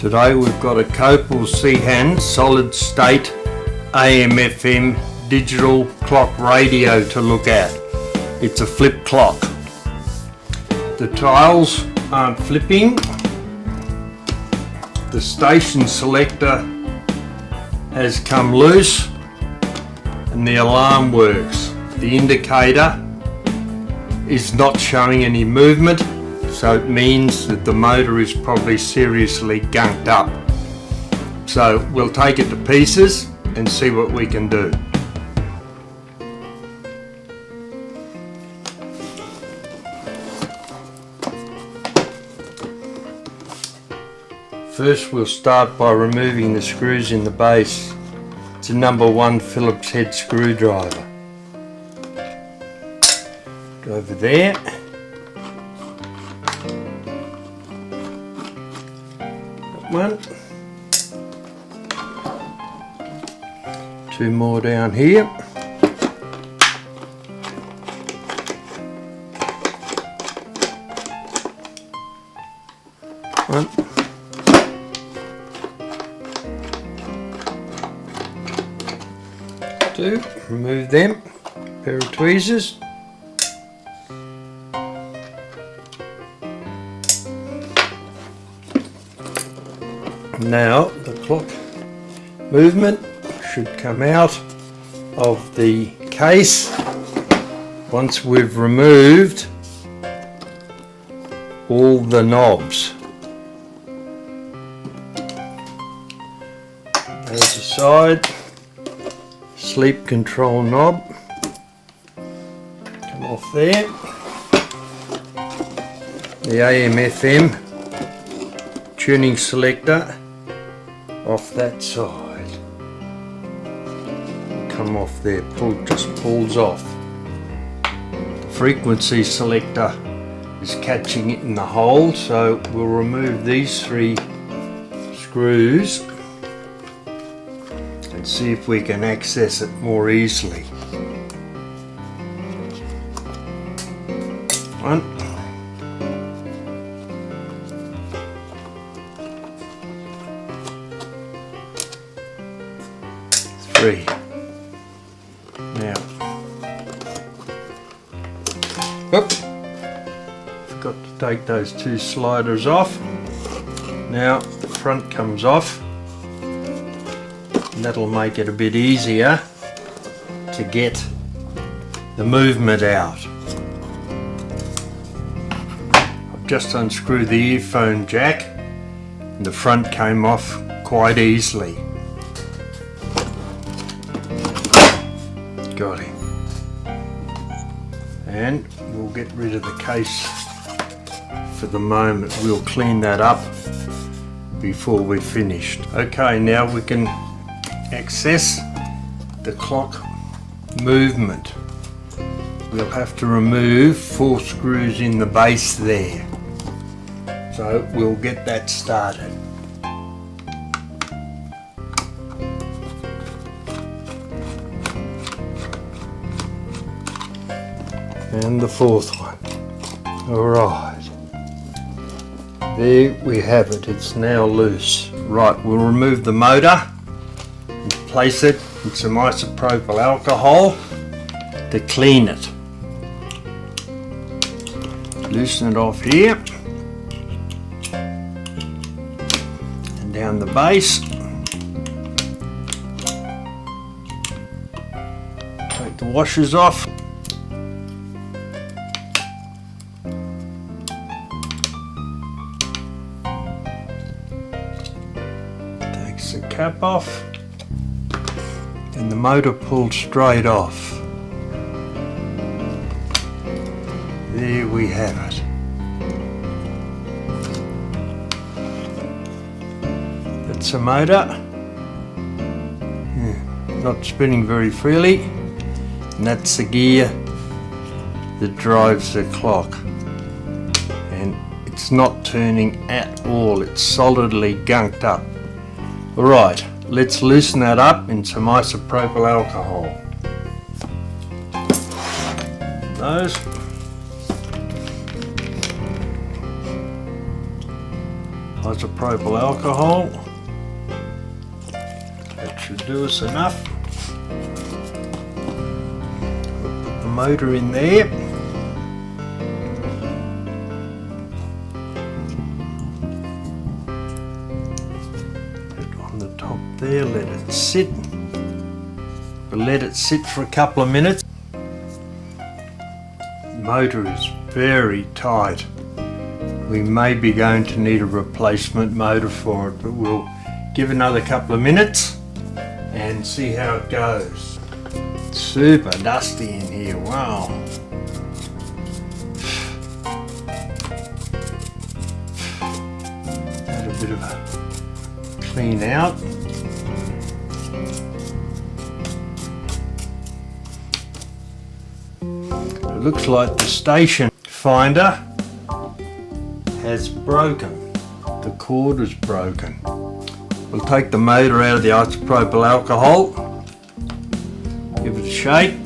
Today we've got a Copal CHAN solid state AM/FM digital clock radio to look at. It's a flip clock. The tiles aren't flipping. The station selector has come loose and the alarm works. The indicator is not showing any movement, so it means that the motor is probably seriously gunked up. So we'll take it to pieces and see what we can do. First we'll start by removing the screws in the base. It's a number 1 Phillips head screwdriver. Go over there. That one. 2 more down here. One. 2, remove them, pair of tweezers. Now the clock movement should come out of the case once we've removed all the knobs. There's the side. Sleep control knob, come off there. The AM/FM tuning selector off that side. Come off there, just pulls off. The frequency selector is catching it in the hole, so we'll remove these 3 screws. See if we can access it more easily. 1, 3. Now, forgot to take those 2 sliders off. Now the front comes off. That'll make it a bit easier to get the movement out. I've just unscrewed the earphone jack and the front came off quite easily. Got him. And we'll get rid of the case for the moment. We'll clean that up before we're finished. Okay, now we can access the clock movement. We'll have to remove 4 screws in the base there. So we'll get that started. And the 4th one. Alright. There we have it. It's now loose. Right, we'll remove the motor. Place it in some isopropyl alcohol to clean it. Loosen it off here and down the base. Take the washers off. Takes the cap off. And the motor pulled straight off. There we have it. That's the motor. Not spinning very freely. And that's the gear that drives the clock. And it's not turning at all. It's solidly gunked up. Alright. Let's loosen that up in some isopropyl alcohol. Those. isopropyl alcohol. That should do us enough. Put the motor in there. Put it on the top there, let it sit. We'll let it sit for a couple of minutes. The motor is very tight. We may be going to need a replacement motor for it, but we'll give another couple of minutes and see how it goes. Super dusty in here, wow. Had a bit of a clean out. It looks like the station finder has broken. The cord is broken. We'll take the motor out of the isopropyl alcohol, give it a shake,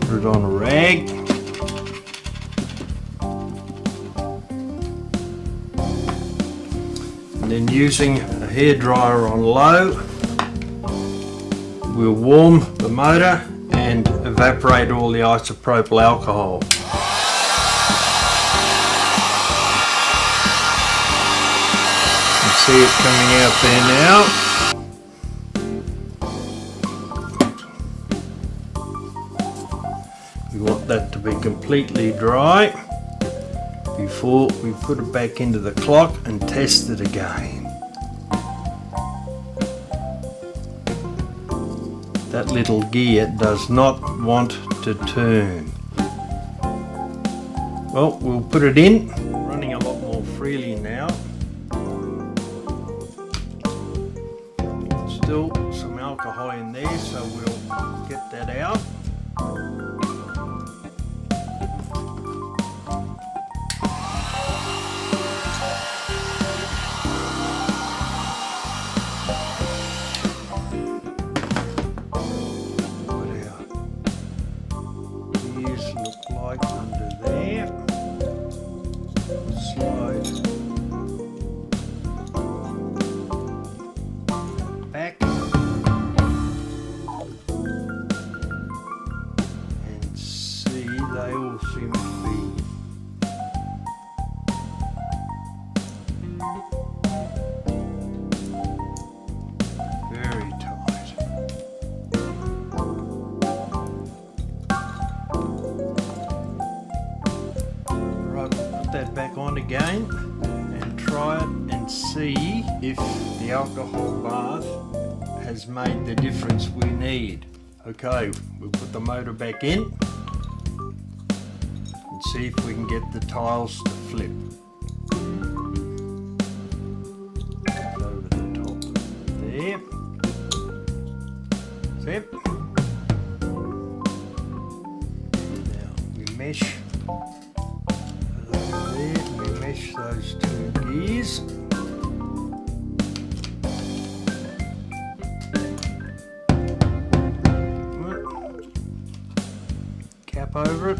put it on a rag, and then using a hairdryer on low, we'll warm the motor and evaporate all the isopropyl alcohol. See it coming out there now. We want that to be completely dry before we put it back into the clock and test it again. That little gear does not want to turn. Well, we'll put it in. Running a lot more freely now. Still some alcohol in there, so we'll get that out. What our gears look like under there. Slide back. They all seem to be very tight. Right, we'll put that back on again and try it and see if the alcohol bath has made the difference we need. Okay, we'll put the motor back in. See if we can get the tiles to flip. Over the top there. Zip. Now we mesh over there. We mesh those two gears. Cap over it.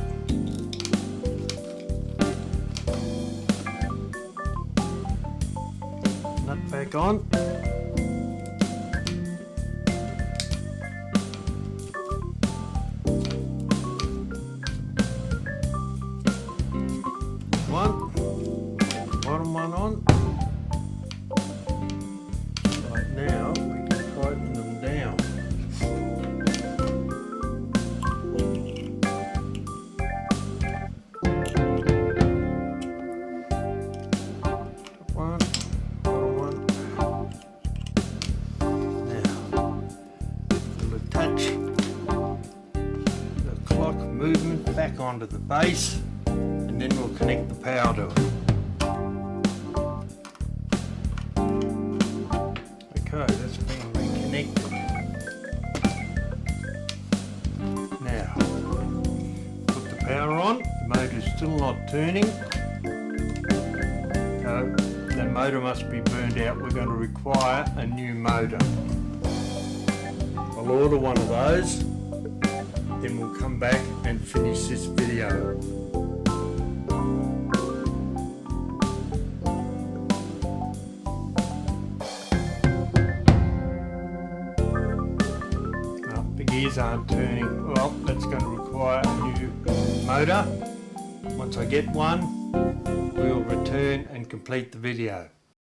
Back on. One, bottom one on. Right now we can tighten them down. Movement back onto the base, and then we'll connect the power to it. Okay, that's been reconnected. Now, put the power on. The motor's still not turning. That motor must be burned out. We're going to require a new motor. I'll order one of those. Then we'll come back and finish this video. gears aren't turning, well, that's going to require a new motor. Once I get one, we'll return and complete the video.